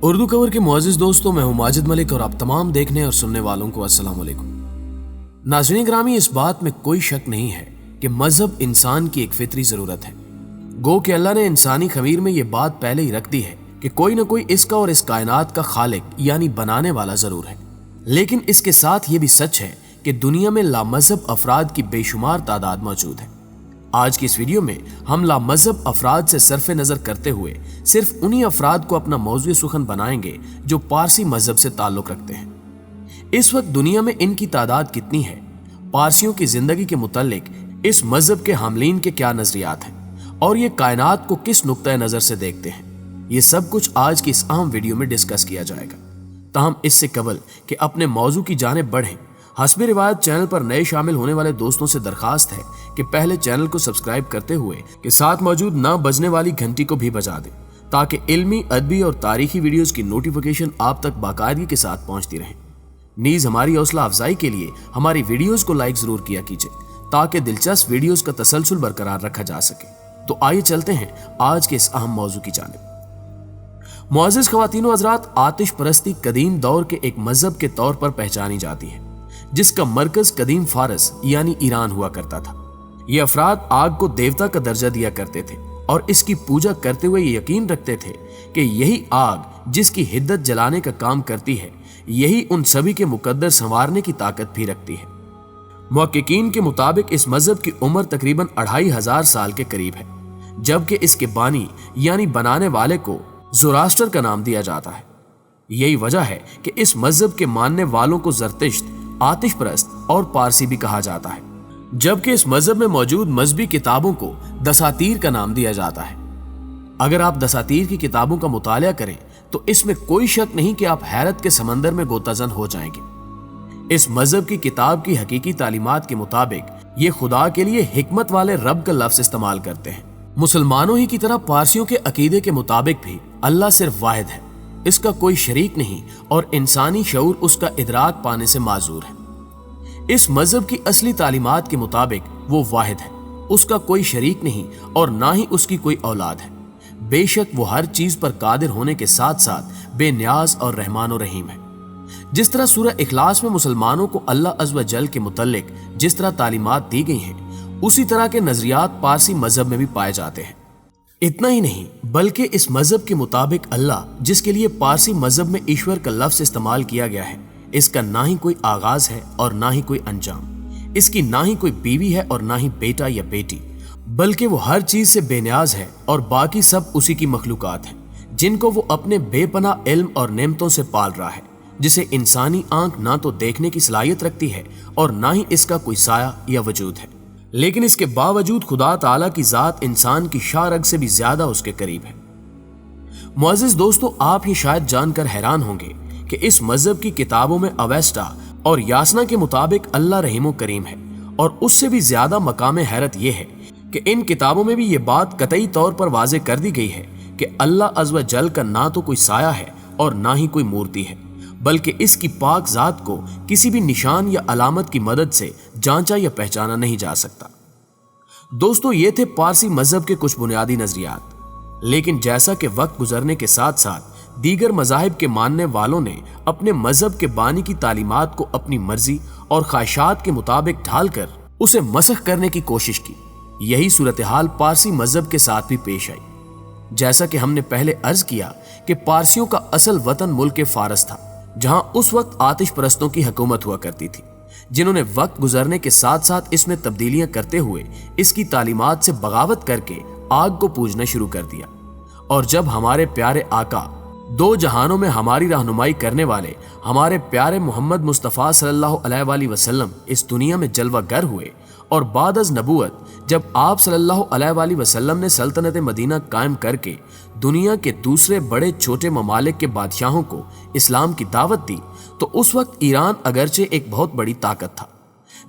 Urdu cover के मुअज़्ज़िज़ दोस्तों, मैं हूं माजिद मलिक और आप तमाम देखने और सुनने वालों को अस्सलाम वालेकुम। नाज़रीन ग्रामी, इस बात में कोई शक नहीं है कि मजहब इंसान की एक फितरी जरूरत है। गो कि अल्लाह ने इंसानी खमीर में यह बात पहले ही रख दी है कि कोई ना कोई इसका और इस कायनात का खालिक यानी बनाने वाला जरूर है। लेकिन इसके साथ ये भी सच है कि दुनिया में लामजहब अफराद की बेशुमार तादाद मौजूद है। आज की इस वीडियो में हम लामजहब अफराद से सरफे नजर करते हुए सिर्फ उन्हीं अफराद को अपना मौज़ू सुखन बनाएंगे जो पारसी मजहब से ताल्लुक रखते हैं। इस वक्त दुनिया में इनकी तादाद कितनी है, पारसियों की जिंदगी के मुतालिक इस मजहब के हामलीन के क्या नजरियात हैं और ये कायनात को किस नुक्ता नजर से देखते हैं, ये सब कुछ आज की इस अहम वीडियो में डिस्कस किया जाएगा। ताहम इससे कबल कि अपने मौजू की जानिब बढ़ें, हस्बे रिवायत चैनल पर नए शामिल होने वाले दोस्तों से दरखास्त है कि पहले चैनल को सब्सक्राइब करते हुए के साथ मौजूद ना बजने वाली घंटी को भी बजा दें ताकि इल्मी, अदबी और तारीखी वीडियोस की नोटिफिकेशन आप तक बाकायदगी के साथ पहुंचती रहे। नीज हमारी हौसला अफजाई के लिए हमारी वीडियोस को लाइक जरूर किया कीजिए ताकि दिलचस्प वीडियोस का तसलसल बरकरार रखा जा सके। तो आइए चलते हैं आज के इस अहम मौजू की जानिब। मुअज़्ज़िज़ ख़वातीन व हज़रात, आतिश परस्ती कदीम दौर के एक मजहब के तौर पर पहचानी जाती है जिसका मरकज कदीम फारस यानी ईरान हुआ करता था। ये अफराद आग को देवता का दर्जा दिया करते थे और इसकी पूजा करते हुए ये यकीन रखते थे कि यही आग जिसकी हिद्दत जलाने का काम करती है, यही उन सभी के मुकद्दर संवारने की ताकत भी रखती है। मुहक्किकीन के मुताबिक इस मजहब की उम्र तकरीबन 2500 साल के करीब है, जबकि इसके बानी यानी बनाने वाले को ज़ोरास्टर का नाम दिया जाता है। यही वजह है कि इस मजहब के मानने वालों को ज़रतिश्त, आतिश परस्त और पारसी भी कहा जाता है, जबकि इस मजहब में मौजूद मजहबी किताबों को दसातीर का नाम दिया जाता है। अगर आप दसातीर की किताबों का मुतालिया करें तो इसमें कोई शक नहीं कि आप हैरत के समंदर में गोताजन हो जाएंगे। इस मजहब की किताब की हकीकी तालीमात के मुताबिक ये खुदा के लिए हिकमत वाले रब का लफ्ज इस्तेमाल करते हैं। मुसलमानों ही की तरह पारसियों के अकीदे के मुताबिक भी अल्लाह सिर्फ वाहिद है, इसका कोई शरीक नहीं और इंसानी शऊर उसका इदराक पाने से माजूर है। इस मजहब की असली तालीमात के मुताबिक वो वाहिद है, उसका कोई शरीक नहीं और ना ही उसकी कोई औलाद है। बेशक वो हर चीज पर कादिर होने के साथ साथ बेनियाज और रहमान और रहीम है। जिस तरह सूरह इखलास में मुसलमानों को अल्लाह अज़्ज़ व जल के मुतल्लिक जिस तरह तालीमात दी गई हैं, उसी तरह के नजरियात पारसी मजहब में भी पाए जाते हैं। इतना ही नहीं बल्कि इस मजहब के मुताबिक अल्लाह, जिसके लिए पारसी मजहब में ईश्वर का लफ्ज इस्तेमाल किया गया है, इसका ना ही कोई आगाज है और ना ही कोई अंजाम। इसकी ना ही कोई बीवी है और ना ही बेटा या बेटी, बल्कि वो हर चीज से बेनियाज है और बाकी सब उसी की मखलूकात है जिनको वो अपने बेपनाह इल्म और नेमतों से पाल रहा है, जिसे इंसानी आंख ना तो देखने की सलाहियत रखती है और ना ही इसका कोई साया या वजूद है। लेकिन इसके बावजूद खुदा ताला की जात इंसान की शाह रग से भी ज्यादा उसके करीब है। मुअज़्ज़िज़ दोस्तों, आप ये शायद जानकर हैरान होंगे कि इस मजहब की किताबों में अवेस्टा और यासना के मुताबिक अल्लाह रहीम करीम है, और उससे भी ज्यादा मकाम हैरत यह है कि इन किताबों में भी ये बात कतई तौर पर वाज़े कर दी गई है कि अल्लाह अज़्ज़ व जल का ना तो कोई साया है और ना ही कोई मूर्ति है, बल्कि इसकी पाक जात को किसी भी निशान या अलामत की मदद से जांचा या पहचाना नहीं जा सकता। दोस्तों, ये थे पारसी मजहब के कुछ बुनियादी नजरियात। लेकिन जैसा कि वक्त गुजरने के साथ साथ दीगर मजाहिब के मानने वालों ने अपने मजहब के बानी की तालीमात को अपनी मर्जी और ख्वाहिशात के मुताबिक ढालकर उसे मसख करने की कोशिश की, यही सूरत हाल पारसी मजहब के साथ भी पेश आई। जैसा कि हमने पहले अर्ज किया कि पारसियों का असल वतन मुल्क फारस था, जहां उस वक्त आतिश परस्तों की हुकूमत हुआ करती थी, जिन्होंने वक्त गुजरने के साथ साथ इसमें तब्दीलियां करते हुए इसकी तालीमात से बगावत करके आग को पूजना शुरू कर दिया। और जब हमारे प्यारे आका, दो जहानों में हमारी रहनुमाई करने वाले हमारे प्यारे मोहम्मद मुस्तफ़ा सल्लल्लाहु अलैहि वसल्लम इस दुनिया में जलवागर हुए और बाद अज़ नबूवत जब आप सल्लल्लाहु अलैहि वसल्लम ने सल्तनत मदीना कायम करके दुनिया के दूसरे बड़े छोटे ममालिक के बादशाहों को इस्लाम की दावत दी, तो उस वक्त ईरान अगरचे एक बहुत बड़ी ताकत था,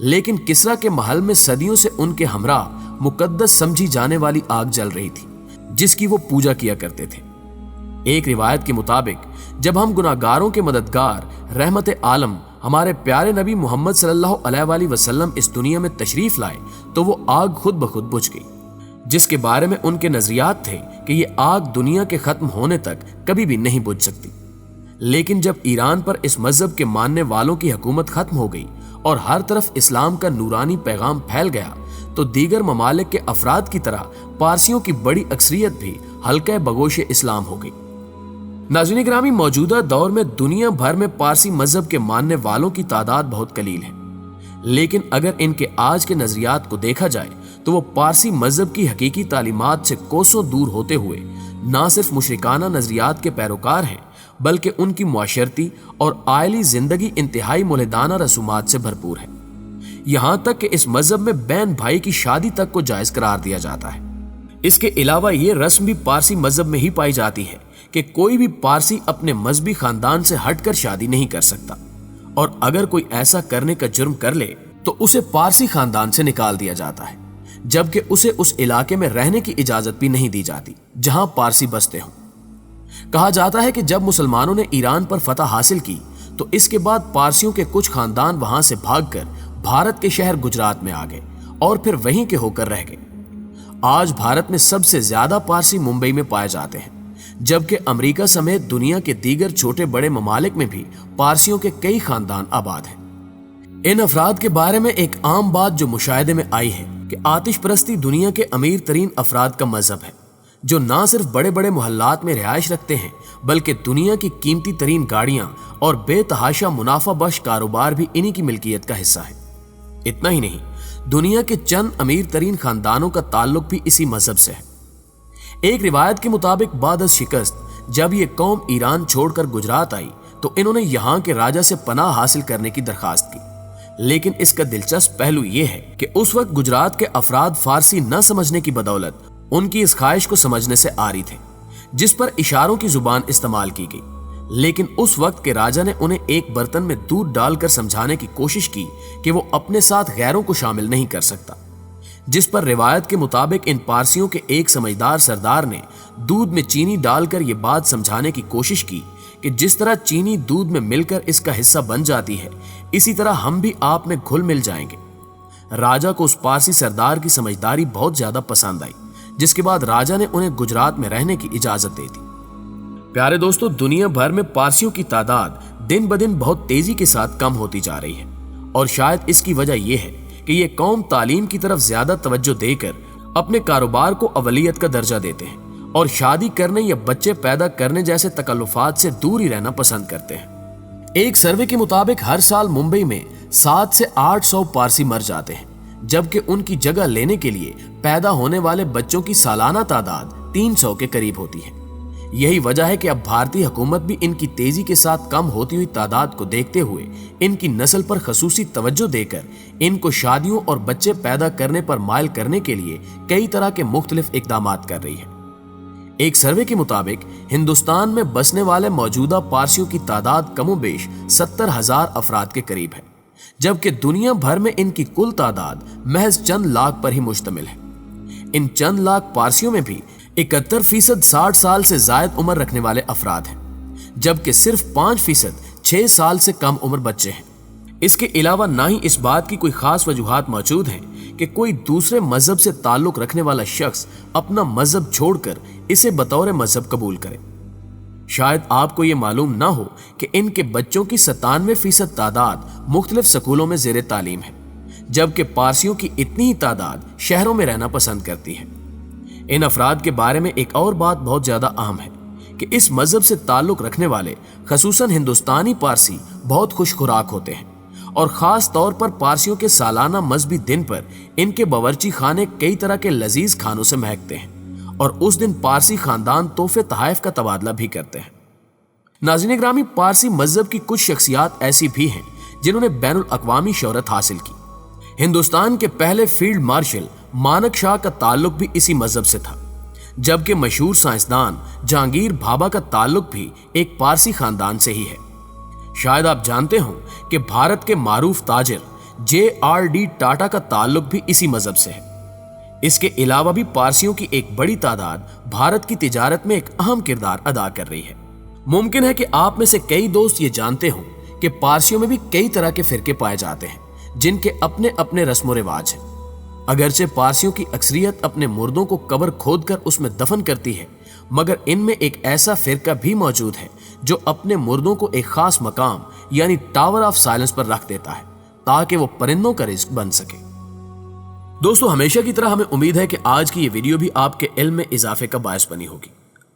लेकिन किसरा के महल में सदियों से उनके हमरा मुकद्दस समझी जाने वाली आग जल रही थी जिसकी वो पूजा किया करते थे। एक रिवायत के मुताबिक जब हम गुनाहगारों के मददगार रहमत आलम हमारे प्यारे नबी मोहम्मद सल्लल्लाहु अलैहि वसल्लम इस दुनिया में तशरीफ लाए तो वो आग खुद ब खुद बुझ गई, जिसके बारे में उनके नजरियात थे कि ये आग दुनिया के खत्म होने तक कभी भी नहीं बुझ सकती। लेकिन जब ईरान पर इस मजहब के मानने वालों की हुकूमत खत्म हो गई और हर तरफ इस्लाम का नूरानी पैगाम फैल गया, तो दीगर ममालिक के अफराद की तरह पारसियों की बड़ी अक्सरियत भी हल्का बगोश इस्लाम हो गई। नाज़रीन ग्रामी, मौजूदा दौर में दुनिया भर में पारसी मजहब के मानने वालों की तादाद बहुत कलील है, लेकिन अगर इनके आज के नजरियात को देखा जाए तो वो पारसी मजहब की हकीकी तालीमात से कोसों दूर होते हुए ना सिर्फ मुशरिकाना नजरियात के पैरोकार हैं, बल्कि उनकी मुआशरती और आयली जिंदगी इंतहाई मुलहिदाना रसूमात से भरपूर है। यहाँ तक कि इस मजहब में बहन भाई की शादी तक को जायज करार दिया जाता है। इसके अलावा ये रस्म भी पारसी मजहब में ही पाई जाती है कि कोई भी पारसी अपने मजहबी खानदान से हटकर शादी नहीं कर सकता, और अगर कोई ऐसा करने का जुर्म कर ले तो उसे पारसी खानदान से निकाल दिया जाता है, जबकि उसे उस इलाके में रहने की इजाजत भी नहीं दी जाती जहां पारसी बसते हों। कहा जाता है कि जब मुसलमानों ने ईरान पर फतह हासिल की तो इसके बाद पारसियों के कुछ खानदान वहां से भागकर भारत के शहर गुजरात में आ गए और फिर वहीं के होकर रह गए। आज भारत में सबसे ज्यादा पारसी मुंबई में पाए जाते हैं, जबकि अमेरिका समेत दुनिया के दीगर छोटे बड़े ममालिक में भी पारसियों के कई खानदान आबाद हैं। इन अफराद के बारे में एक आम बात जो मुशाहिदे में आई है कि आतिश परस्ती दुनिया के अमीर तरीन अफराद का मजहब है, जो ना सिर्फ बड़े बड़े मोहल्लात में रिहाइश रखते हैं, बल्कि दुनिया की कीमती तरीन गाड़ियां और बेतहाशा मुनाफा बख्श कारोबार भी इन्हीं की मिल्कियत का हिस्सा है। इतना ही नहीं, दुनिया के चंद अमीर तरीन खानदानों का ताल्लुक भी इसी मजहब से है। एक रिवायत के मुताबिक बाद शिकस्त जब ये कौम ईरान छोड़कर गुजरात आई तो इन्होंने यहाँ के राजा से पनाह हासिल करने की दरखास्त की, लेकिन इसका दिलचस्प पहलू यह है कि उस वक्त गुजरात के अफराद फारसी न समझने की बदौलत उनकी इस ख्वाहिश को समझने से आरी थे, जिस पर इशारों की जुबान इस्तेमाल की गई। लेकिन उस वक्त के राजा ने उन्हें एक बर्तन में दूध डालकर समझाने की कोशिश की कि वो अपने साथ गैरों को शामिल नहीं कर सकता, जिस पर रिवायत के मुताबिक इन पारसियों के एक समझदार सरदार ने दूध में चीनी डालकर ये बात समझाने की कोशिश की कि जिस तरह चीनी दूध में मिलकर इसका हिस्सा बन जाती है, इसी तरह हम भी आप में घुल मिल जाएंगे। राजा को उस पारसी सरदार की समझदारी बहुत ज्यादा पसंद आई, जिसके बाद राजा ने उन्हें गुजरात में रहने की इजाजत दे दी। प्यारे दोस्तों, दुनिया भर में पारसियों की तादाद दिन ब दिन बहुत तेजी के साथ कम होती जा रही है, और शायद इसकी वजह यह है कि ये कौम तालीम की तरफ ज्यादा तवज्जो देकर अपने कारोबार को अवलियत का दर्जा देते हैं और शादी करने या बच्चे पैदा करने जैसे तकल्लुफात से दूर ही रहना पसंद करते हैं। एक सर्वे के मुताबिक हर साल मुंबई में 700 से 800 पारसी मर जाते हैं, जबकि उनकी जगह लेने के लिए पैदा होने वाले बच्चों की सालाना तादाद 300 के करीब होती है। यही वजह है कि अब भारतीय हुकूमत भी इनकी तेजी के साथ कम होती हुई तादाद को देखते हुए इनकी नस्ल पर खसूसी तवज्जो देकर इनको शादियों और बच्चे पैदा करने पर माइल करने के लिए कई तरह के मुख्तलिफ इकदामात कर रही है। एक सर्वे के मुताबिक हिंदुस्तान में बसने वाले मौजूदा पारसियों की तादाद कमोबेश 70,000 अफराद के करीब है, जबकि दुनिया भर में इनकी कुल तादाद महज चंद लाख पर ही मुश्तमिल है। इन चंद लाख पारसियों में भी 71% 60 साल से जायद उम्र रखने वाले अफराद हैं, जबकि सिर्फ 5% 6 साल से कम उम्र बच्चे हैं। इसके अलावा ना ही इस बात की कोई खास वजूहात मौजूद हैं कि कोई दूसरे मजहब से ताल्लुक रखने वाला शख्स अपना मजहब छोड़कर इसे बतौर मजहब कबूल करे। शायद आपको ये मालूम ना हो कि इनके बच्चों की 97% तादाद मुख्तलिफ स्कूलों में ज़ेरे तालीम है, जबकि पारसियों की इतनी ही तादाद शहरों में रहना पसंद करती है। इन अफराद के बारे में एक और बात बहुत ज्यादा अहम है कि इस मजहब से ताल्लुक रखने वाले खसूसन हिंदुस्तानी पारसी बहुत खुश खुराक होते हैं, और खास तौर पर पारसियों के सालाना मजहबी दिन पर इनके बावर्ची खाने कई तरह के लजीज खानों से महकते हैं, और उस दिन पारसी खानदान तोहफे तहाइफ का तबादला भी करते हैं। नाज़रीन ग्रामी, पारसी मजहब की कुछ शख्सियात ऐसी भी हैं जिन्होंने बैनुल अक़वामी शोहरत हासिल की। हिंदुस्तान के पहले फील्ड मार्शल मानक शाह का ताल्लुक भी इसी मजहब से था, जबकि मशहूर साइंसदान जहांगीर भाभा का ताल्लुक भी एक पारसी खानदान से ही है। शायद आप जानते हो कि भारत के मारूफ ताजिर JRD टाटा का ताल्लुक भी इसी मजहब से है। इसके अलावा भी पारसियों की एक बड़ी तादाद भारत की तिजारत में एक अहम किरदार अदा कर रही है। मुमकिन है कि आप में से कई दोस्त ये जानते हो कि पारसियों में भी कई तरह के फिरके पाए जाते हैं जिनके अपने अपने रस्म व रिवाज हैं। अगरचे पारसियों की अक्सरियत अपने मुर्दों को कब्र खोदकर उसमें दफन करती है, مگر ان میں ایک ایسا فرقہ بھی موجود ہے جو اپنے مردوں کو ایک خاص مقام یعنی ٹاور آف سائلنس پر رکھ دیتا ہے تاکہ وہ پرندوں کا رزق بن سکے۔ دوستو ہمیشہ کی طرح ہمیں امید ہے کہ آج کی یہ ویڈیو بھی آپ کے علم میں اضافے کا باعث بنی ہوگی۔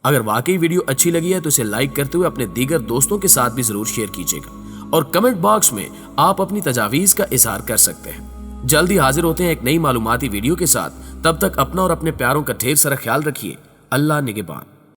اگر واقعی ویڈیو اچھی لگی ہے تو اسے لائک کرتے ہوئے اپنے دیگر دوستوں کے ساتھ بھی ضرور شیئر کیجیے گا، اور کمنٹ باکس میں آپ اپنی تجاویز کا اظہار کر سکتے ہیں۔ جلدی حاضر ہوتے ہیں ایک نئی معلوماتی ویڈیو کے ساتھ، تب تک اپنا اور اپنے پیاروں کا ڈھیر سارا خیال رکھیے۔ اللہ نگہبان۔